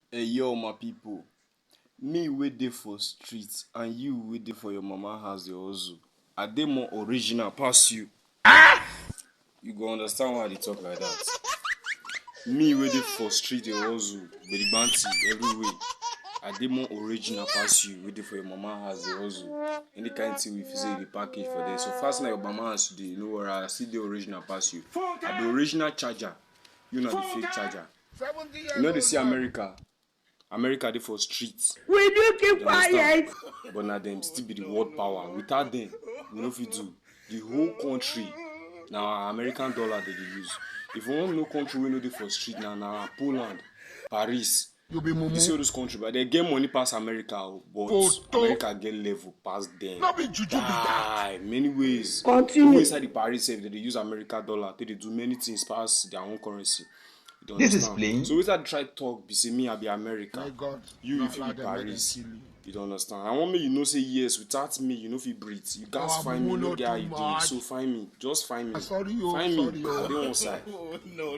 Hey yo my people, me wey dey for street and you wey dey for your mama house dey hustle, I dey more original pass you. You go understand why I dey talk like that. Me wey dey for street dey hustle, banty everywhere. I dey more original pass you wey dey for your mama house dey hustle. Any kind thing we feel say you dey package for there. So fast na your mama house you dey, no worry, I still dey original pass you. I be original charger, you na the fake charger. You know they see America dey for streets. Will you keep quiet? But now them still be the world power. Without them, we no fit do. The whole country now American dollar they dey use. If you want no country we know dey for street now Poland, Paris. You see all those countries, but they get money past America, but America get level past them. Many ways. Continue. Even inside the Paris, if they use American dollar, they do many things past their own currency. This is plain. So we start try talk, be say me I be America. You if you be Paris. You don't understand. I want me you know say yes, without me you know if you breathe. You guys find me, no get how you do it. So find me. Just find me. Find me. I dey on side. No.